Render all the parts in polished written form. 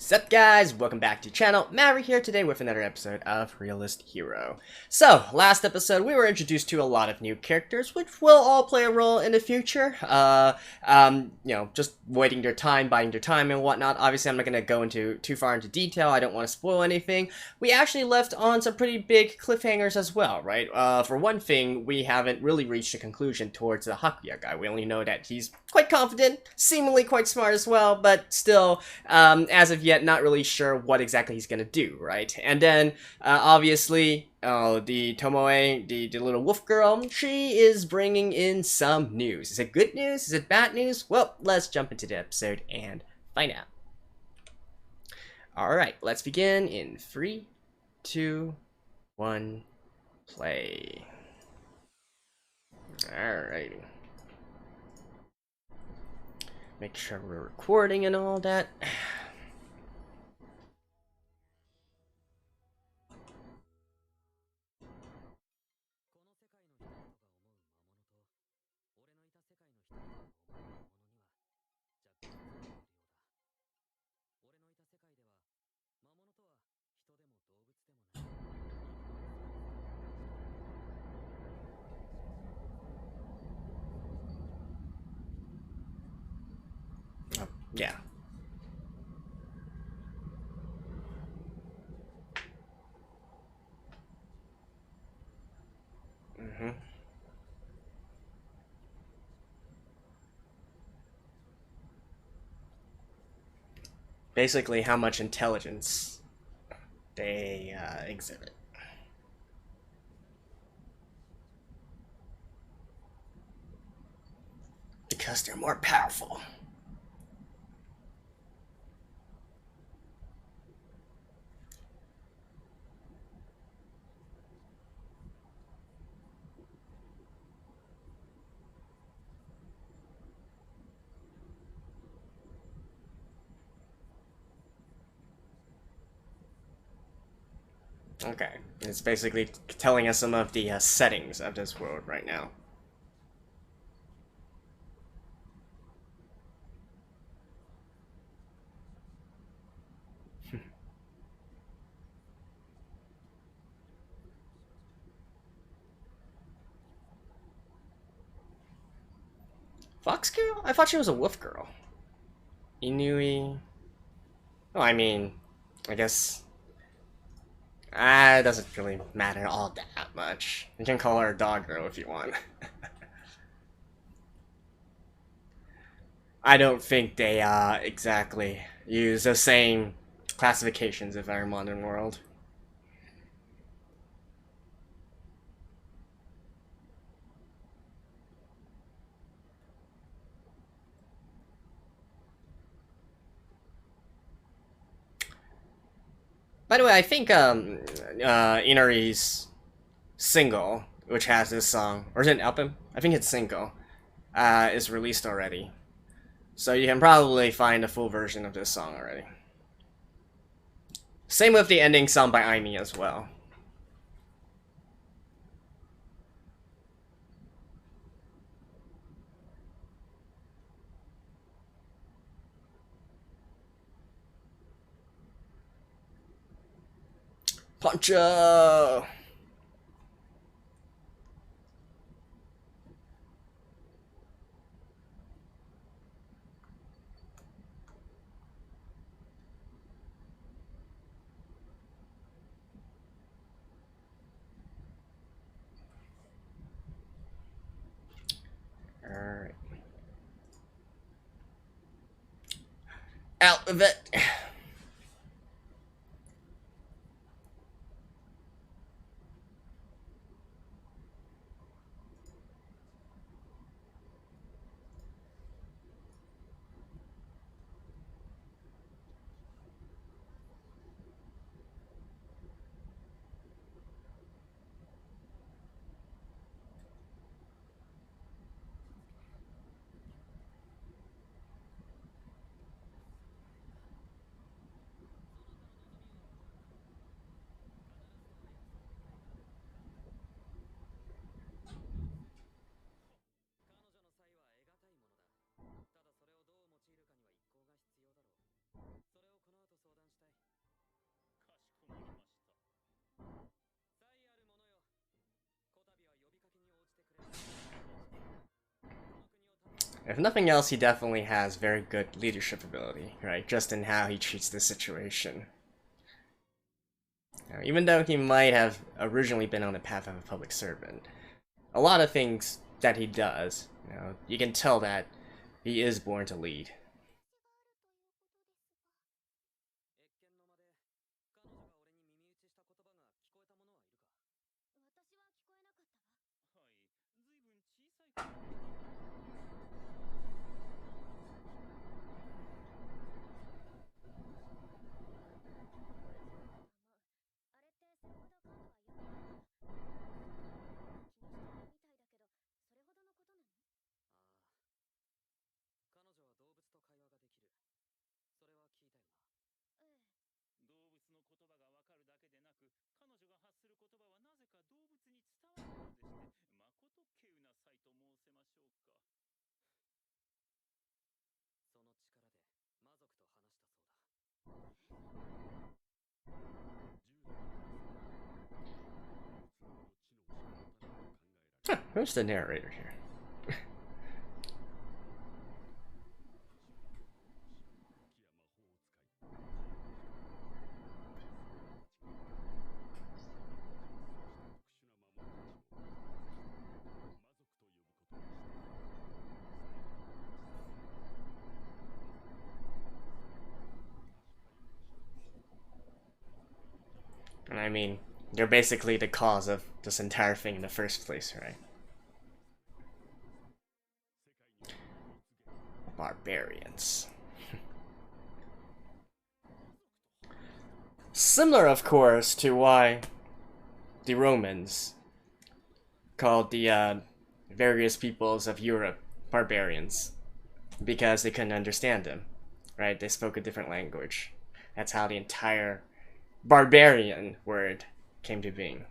Sup guys, welcome back to the channel. Maverick here today with another episode of Realist Hero. So, last episode we were introduced to a lot of new characters, which will all play a role in the future. Just waiting their time, buying their time and whatnot. Obviously I'm not going to go into too far into detail, I don't want to spoil anything. We actually left on some pretty big cliffhangers as well, right? For one thing, we haven't really reached a conclusion towards the Hakuya guy. We only know that he's quite confident, seemingly quite smart as well, but still, as of yet, not really sure what exactly he's gonna do, right? And then, obviously, the Tomoe, the little wolf girl, she is bringing in some news. Is it good news? Is it bad news? Well, let's jump into the episode and find out. Alright, let's begin in 3, 2, 1, play. Alrighty. Make sure we're recording and all that. Yeah. Basically, how much intelligence they exhibit. Because they're more powerful. Okay, it's basically telling us some of the settings of this world right now. Fox girl? I thought she was a wolf girl. Inui. Oh, I mean, I guess it doesn't really matter all that much. You can call her a dog girl if you want. I don't think they exactly use the same classifications of our modern world. By the way, I think Inari's single, which has this song, or is it an album? I think it's single, is released already. So you can probably find a full version of this song already. Same with the ending song by Aimi as well. Puncha! Alright. Out of it! If nothing else, he definitely has very good leadership ability, right? Just in how he treats the situation. Now, even though he might have originally been on the path of a public servant, a lot of things that he does, you can tell that he is born to lead. Huh, who's the narrator here? And I mean, they're basically the cause of this entire thing in the first place, right? Barbarians. Similar, of course, to why the Romans called the various peoples of Europe barbarians, because they couldn't understand them, right? They spoke a different language. That's how the entire barbarian word came to being.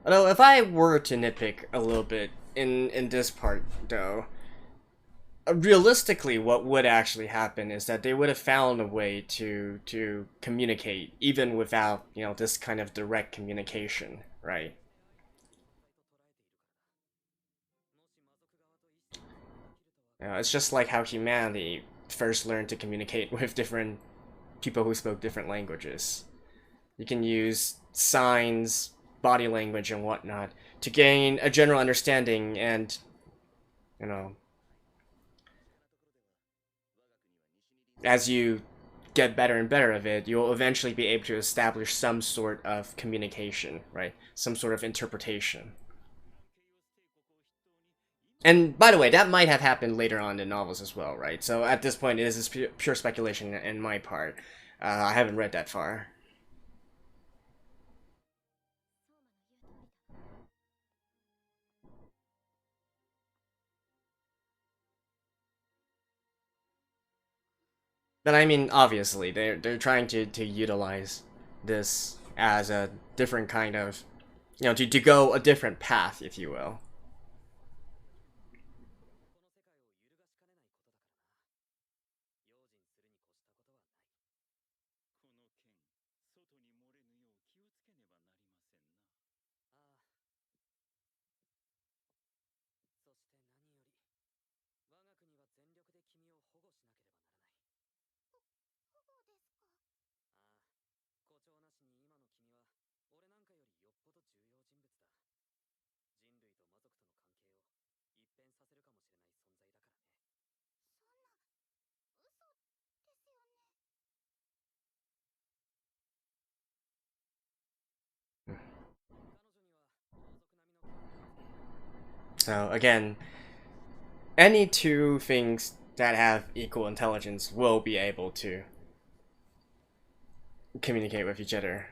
Although, if I were to nitpick a little bit in this part, though, realistically, what would actually happen is that they would have found a way to communicate, even without this kind of direct communication, right? It's just like how humanity first learned to communicate with different people who spoke different languages. You can use signs, body language, and whatnot to gain a general understanding, and you know, as you get better and better of it, you'll eventually be able to establish some sort of communication, right? Some sort of interpretation. And by the way, that might have happened later on in novels as well, right? So at this point, it is pure speculation in my part. I haven't read that far. But I mean, obviously, they're trying to utilize this as a different kind of, to go a different path, if you will. So again, any two things that have equal intelligence will be able to communicate with each other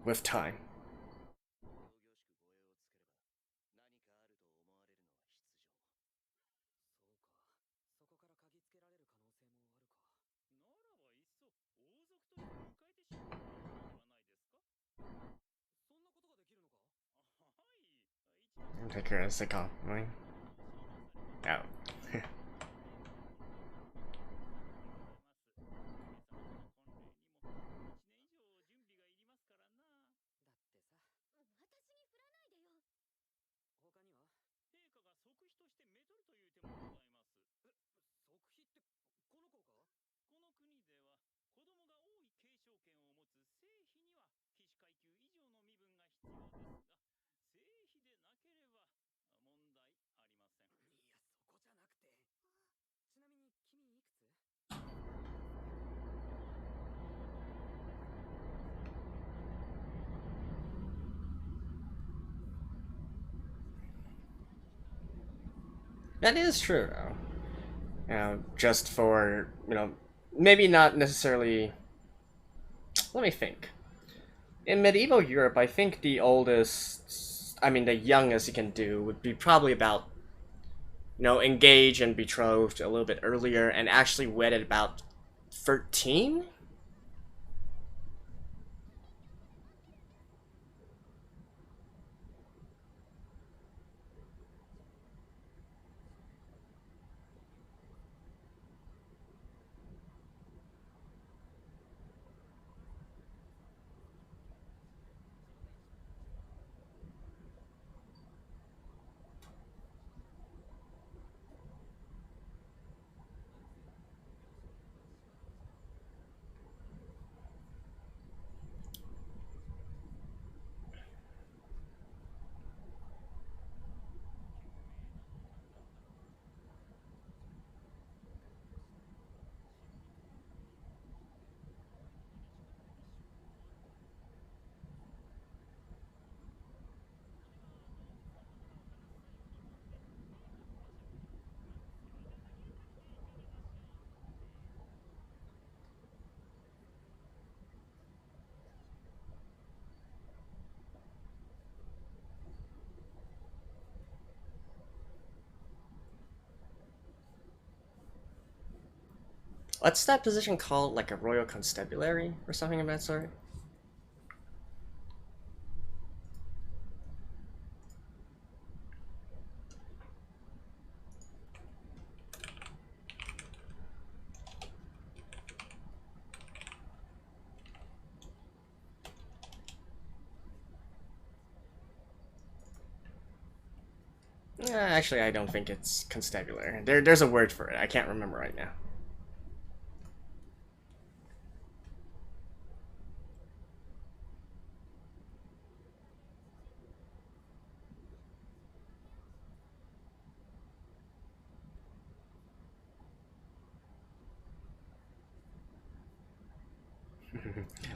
with time. Take her as a compliment. Oh. ちなみに君いくつ？ That is true, though. Just for, maybe not necessarily. Let me think. In medieval Europe, I think the the youngest you can do would be probably about, engaged and betrothed a little bit earlier and actually wed at about 13? What's that position called? Like a royal constabulary or something of that sort? Actually, I don't think it's constabulary. There's a word for it. I can't remember right now.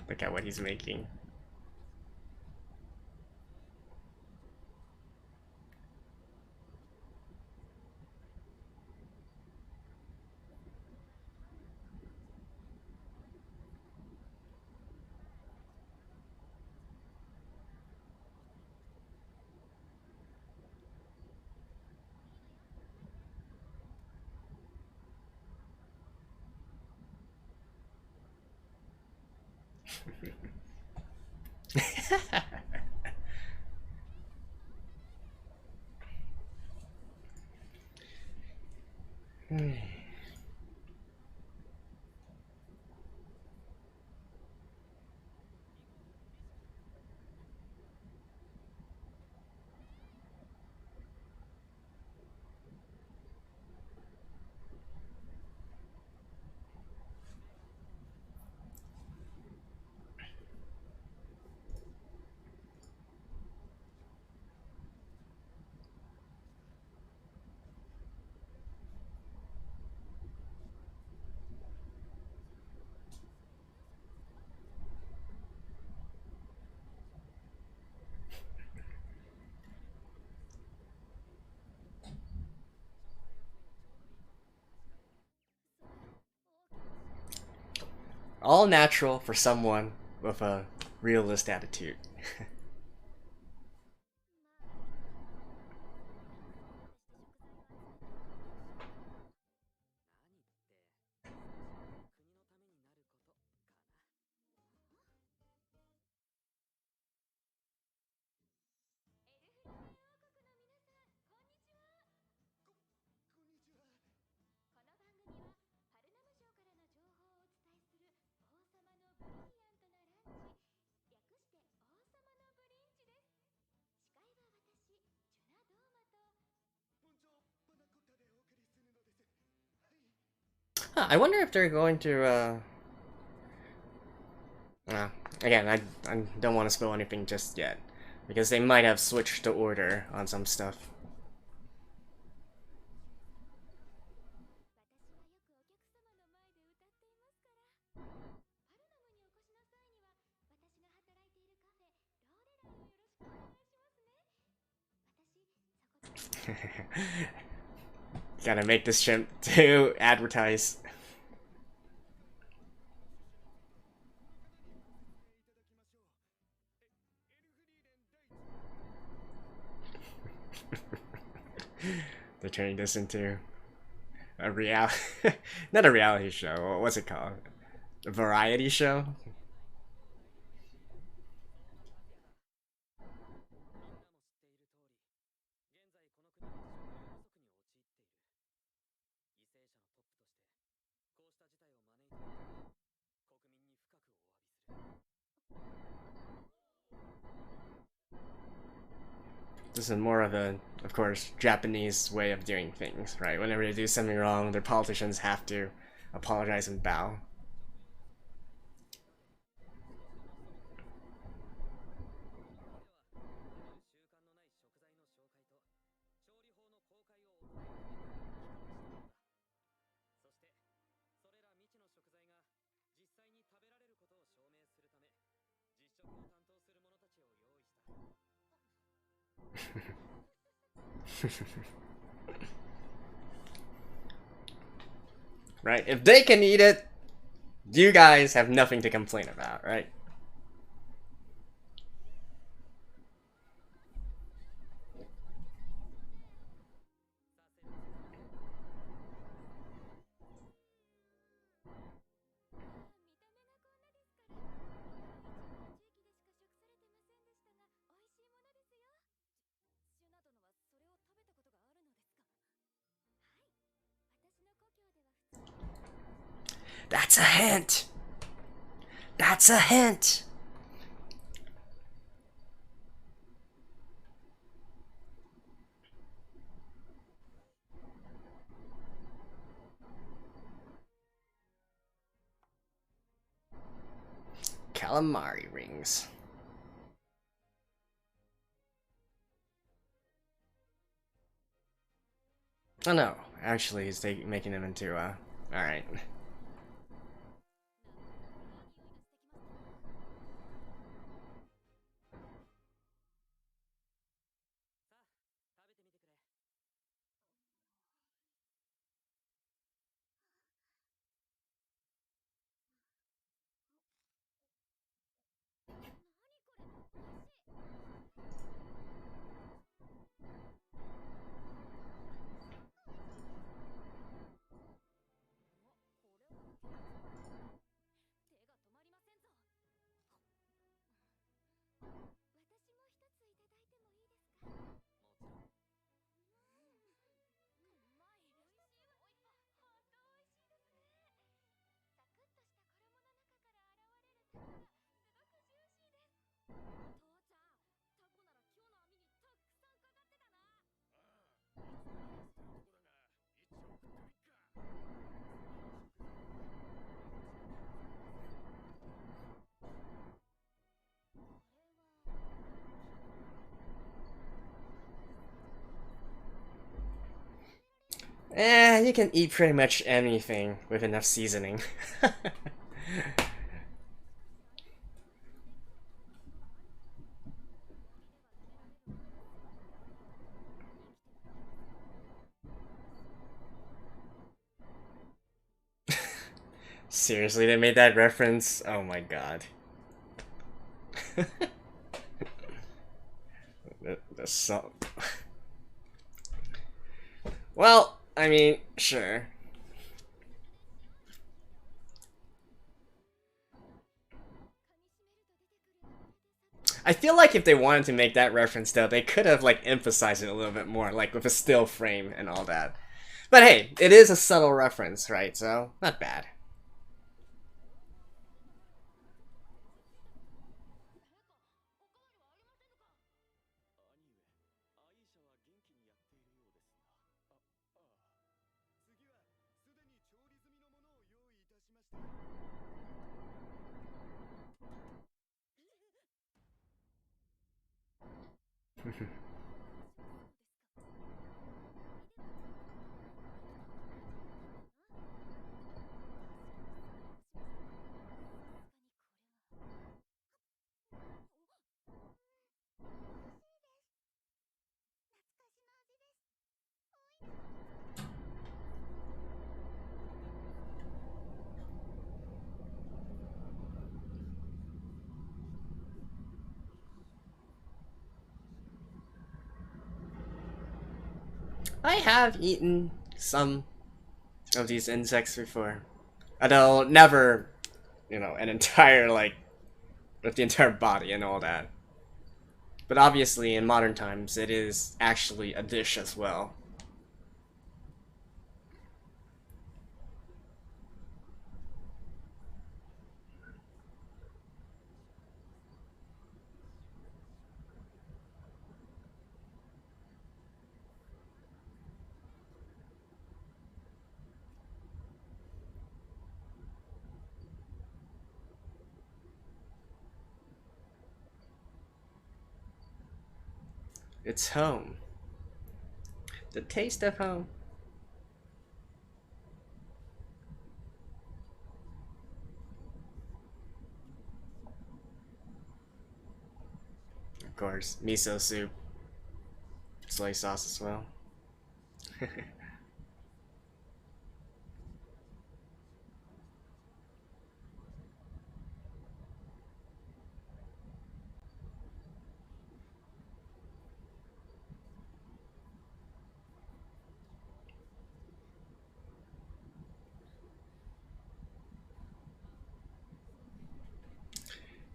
Look at what he's making. All natural for someone with a realist attitude. Huh, I wonder if they're going to, again, I don't want to spill anything just yet. Because they might have switched the order on some stuff. Gotta make this chimp to advertise. They're turning this into a reality, not a reality show. What's it called? A variety show? This is more of a, of course, Japanese way of doing things, right? Whenever they do something wrong, their politicians have to apologize and bow. Right? If they can eat it, you guys have nothing to complain about, right? That's a hint! That's a hint! Calamari rings. Oh no, actually he's making them into, alright. You can eat pretty much anything with enough seasoning. Seriously, they made that reference? Oh my god. the song. Well, I mean, sure. I feel like if they wanted to make that reference, though, they could have, like, emphasized it a little bit more, like, with a still frame and all that. But hey, it is a subtle reference, right? So, not bad. I have eaten some of these insects before. Although, never, an entire, like, with the entire body and all that. But obviously, in modern times, it is actually a dish as well. It's home. The taste of home. Of course, miso soup. Soy sauce as well.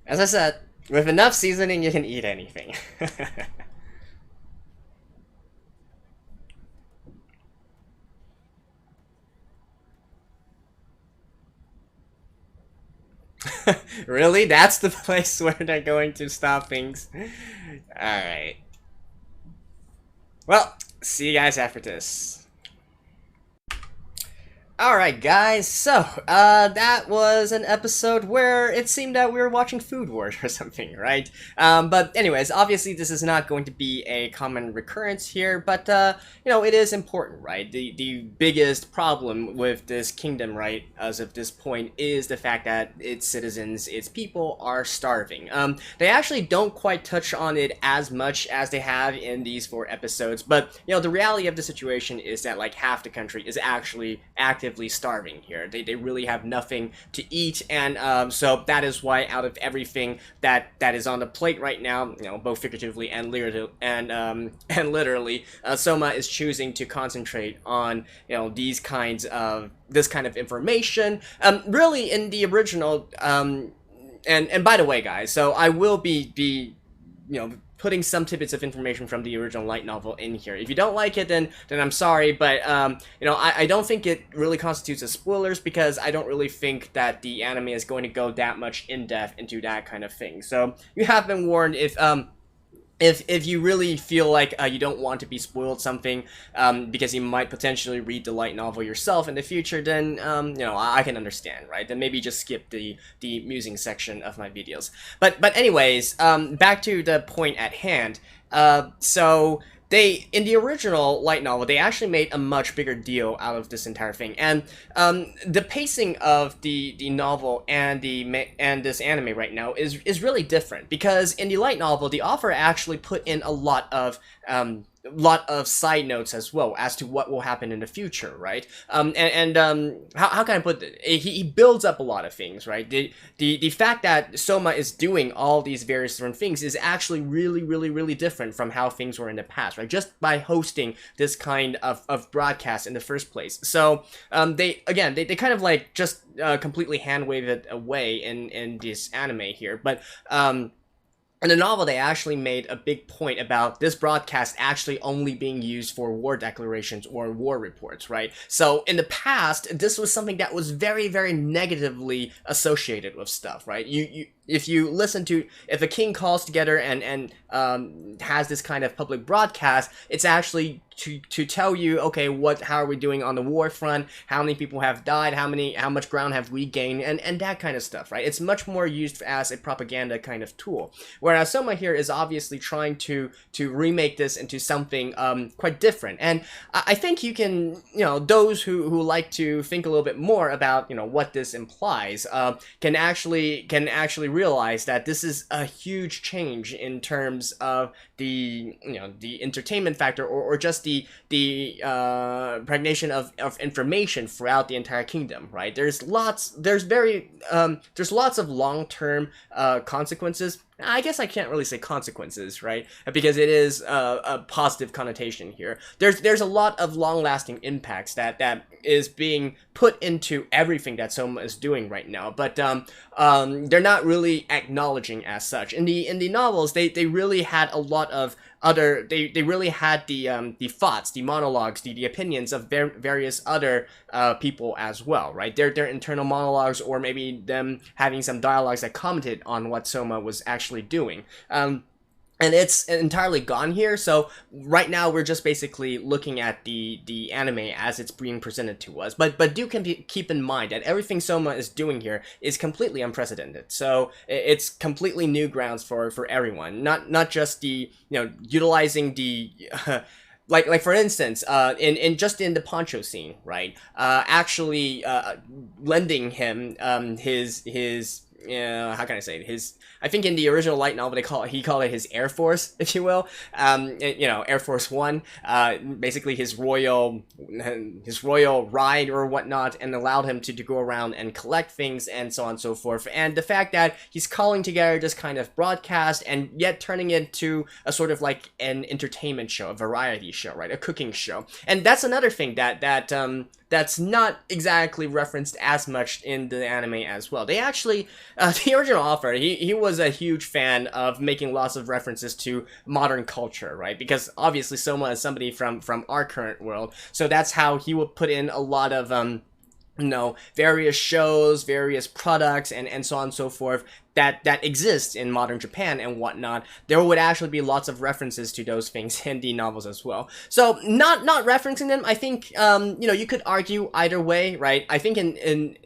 As I said, with enough seasoning, you can eat anything. Really? That's the place where they're going to stop things? Alright. Well, see you guys after this. Alright guys, so, that was an episode where it seemed that we were watching Food Wars or something, right? But anyways, obviously this is not going to be a common recurrence here, but, it is important, right? The biggest problem with this kingdom, right, as of this point, is the fact that its citizens, its people, are starving. They actually don't quite touch on it as much as they have in these 4 episodes, but, the reality of the situation is that, like, half the country is actually actively starving here. They really have nothing to eat, and so that is why out of everything that is on the plate right now, both figuratively and literally, and literally, Souma is choosing to concentrate on this kind of information. Really, in the original, and by the way, guys, so I will be putting some tidbits of information from the original light novel in here. If you don't like it, then I'm sorry, but I don't think it really constitutes as spoilers, because I don't really think that the anime is going to go that much in depth into that kind of thing. So you have been warned. If you really feel like you don't want to be spoiled something, because you might potentially read the light novel yourself in the future, then I can understand, right? Then maybe just skip the musing section of my videos. But anyways, back to the point at hand. So in the original light novel, they actually made a much bigger deal out of this entire thing, and the pacing of the novel and this anime right now is really different, because in the light novel, the author actually put in a lot of lot of side notes as well as to what will happen in the future, right? How can I put it? He builds up a lot of things, right? The fact that Souma is doing all these various different things is actually really different from how things were in the past, right? Just by hosting this kind of broadcast in the first place. So they kind of like just completely hand wave it away in this anime here, but in the novel, they actually made a big point about this broadcast actually only being used for war declarations or war reports, right? So in the past, this was something that was very negatively associated with stuff, right? If you listen to, if a king calls together and has this kind of public broadcast, it's actually to tell you, okay, how are we doing on the war front? How many people have died? How much ground have we gained? And that kind of stuff, right? It's much more used as a propaganda kind of tool. Whereas Souma here is obviously trying to remake this into something quite different. And I think you can, those who like to think a little bit more about, what this implies, can actually realize that this is a huge change in terms of the entertainment factor or just the pregnation of information throughout the entire kingdom, right? There's lots of long-term consequences. I guess I can't really say consequences, right? Because it is a positive connotation here. There's a lot of long-lasting impacts that is being put into everything that Souma is doing right now, but they're not really acknowledging as such. In the novels, they really had a lot of other, they really had the thoughts, the monologues, the opinions of various other people as well, right? Their internal monologues, or maybe them having some dialogues that commented on what Souma was actually doing. And it's entirely gone here, so right now we're just basically looking at the anime as it's being presented to us. But do keep in mind that everything Souma is doing here is completely unprecedented. So it's completely new grounds for everyone. Not just the utilizing the like for instance, in the poncho scene, right? Actually lending him his how can I say it? I think in the original light novel he called it his Air Force, if you will. Air Force One, basically his royal ride or whatnot, and allowed him to go around and collect things and so on and so forth. And the fact that he's calling together this kind of broadcast and yet turning it into a sort of like an entertainment show, a variety show, right? A cooking show. And that's another thing that's not exactly referenced as much in the anime as well. They actually, the original author, he was a huge fan of making lots of references to modern culture, right? Because obviously Souma is somebody from our current world, so that's how he would put in a lot of various shows, various products, and so on and so forth that exist in modern Japan and whatnot. There would actually be lots of references to those things in the novels as well. So not referencing them, I think you could argue either way, right? I think in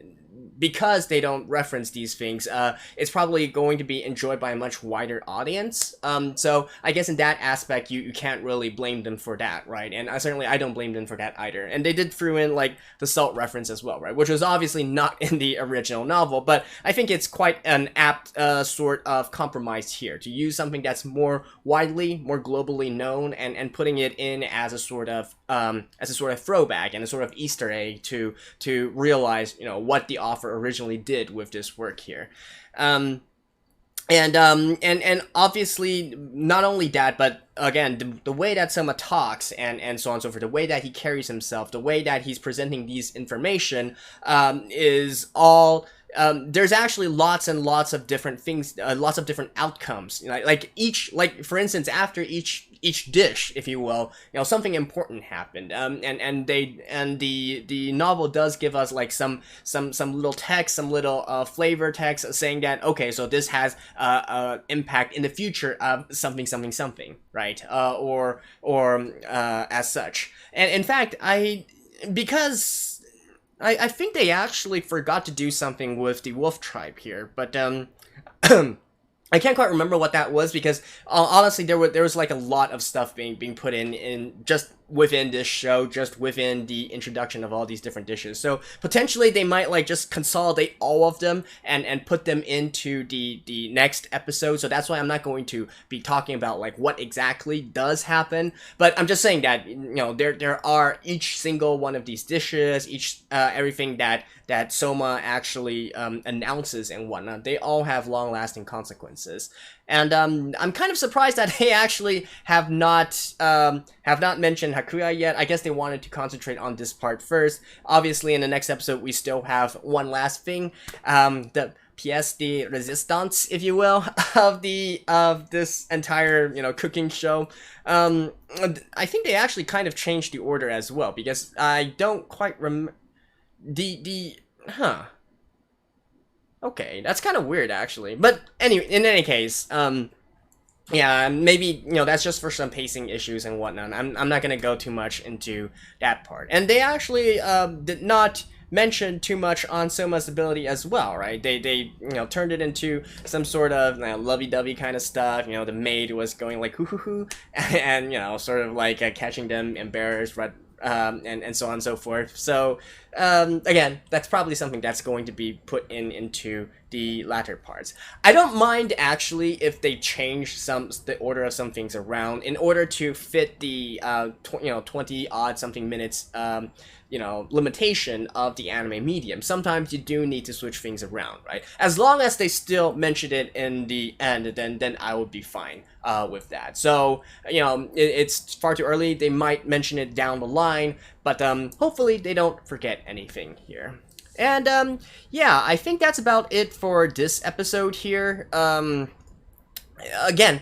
because they don't reference these things, it's probably going to be enjoyed by a much wider audience. So I guess in that aspect, you can't really blame them for that, right? And I don't blame them for that either. And they did throw in like the salt reference as well, right? Which was obviously not in the original novel, but I think it's quite an apt sort of compromise here to use something that's more widely, more globally known, and putting it in as a sort of throwback and a sort of Easter egg to realize what the author originally did with this work here. And obviously not only that, but again, the way that Souma talks and so on and so forth, the way that he carries himself, the way that he's presenting these information is all there's actually lots and lots of different things, lots of different outcomes. Like for instance, after each dish, if you will, something important happened. And the novel does give us like some little text, some little flavor text saying that, okay, so this has impact in the future of something, right? Or as such. And in fact, because I think they actually forgot to do something with the wolf tribe here, but I can't quite remember what that was, because honestly there was like a lot of stuff being put in just within this show, just within the introduction of all these different dishes. So potentially they might like just consolidate all of them and put them into the next episode. So that's why I'm not going to be talking about like what exactly does happen, but I'm just saying that, you know, there are each single one of these dishes, each everything that Souma actually announces and whatnot, they all have long-lasting consequences. And I'm kind of surprised that they actually have not mentioned Hakuya yet. I guess they wanted to concentrate on this part first. Obviously, in the next episode, we still have one last thing, the pièce de résistance, if you will, of this entire, you know, cooking show. I think they actually kind of changed the order as well, because I don't quite remember Okay, that's kind of weird actually. But anyway, in any case, yeah, maybe, you know, that's just for some pacing issues and whatnot. I'm not gonna go too much into that part. And they actually did not mention too much on Souma's ability as well, right? They you know, turned it into some sort of, you know, lovey-dovey kind of stuff. You know, the maid was going like hoo hoo hoo, and, you know, sort of like catching them embarrassed, right? And so on and so forth. So again, that's probably something that's going to be put into the latter parts. I don't mind actually if they change the order of some things around in order to fit the you know, 20 odd something minutes you know, limitation of the anime medium. Sometimes you do need to switch things around, right? As long as they still mention it in the end, then I would be fine with that. So, you know, it's far too early. They might mention it down the line, but hopefully they don't forget anything here. And yeah, I think that's about it for this episode here. Again,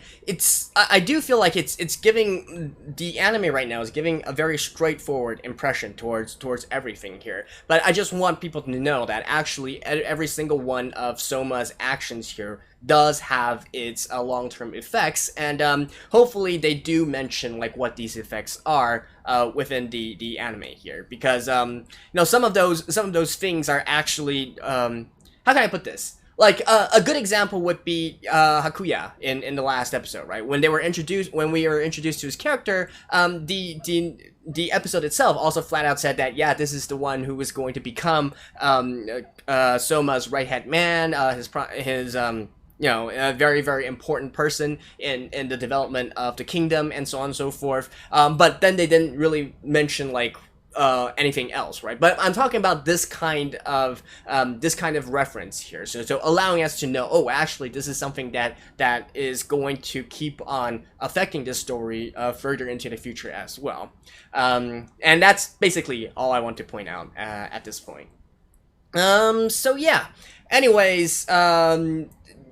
I do feel like it's giving, the anime right now is giving a very straightforward impression towards everything here. But I just want people to know that actually every single one of Souma's actions here does have its long-term effects, and hopefully they do mention like what these effects are within the anime here, because you know, some of those things are actually how can I put this? Like, a good example would be Hakuya in the last episode, right? When we were introduced to his character, the episode itself also flat out said that, yeah, this is the one who was going to become Souma's right-hand man, his you know, a very, very important person in the development of the kingdom, and so on and so forth. But then they didn't really mention like anything else, right? But I'm talking about this kind of reference here, so allowing us to know, oh, actually this is something that is going to keep on affecting this story further into the future as well. And that's basically all I want to point out at this point. So yeah, anyways,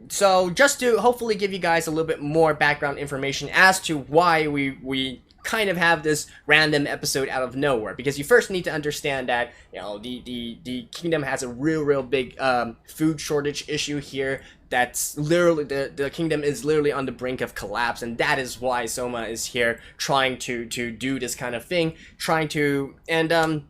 so just to hopefully give you guys a little bit more background information as to why we kind of have this random episode out of nowhere, because you first need to understand that, you know, the kingdom has a real big food shortage issue here. That's literally, the kingdom is literally on the brink of collapse, and that is why Souma is here trying to do this kind of thing, and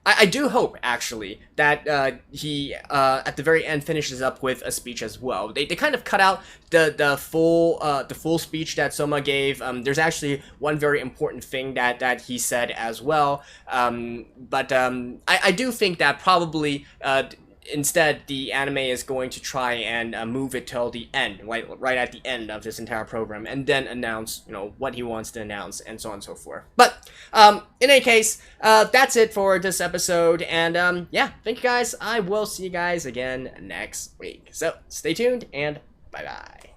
I do hope, actually, that he, at the very end, finishes up with a speech as well. They kind of cut out the full speech that Souma gave. There's actually one very important thing that he said as well. But I do think that probably instead the anime is going to try and move it till the end, like right at the end of this entire program, and then announce, you know, what he wants to announce, and so on and so forth. But in any case, that's it for this episode, and yeah, thank you guys. I will see you guys again next week, so stay tuned, and bye bye.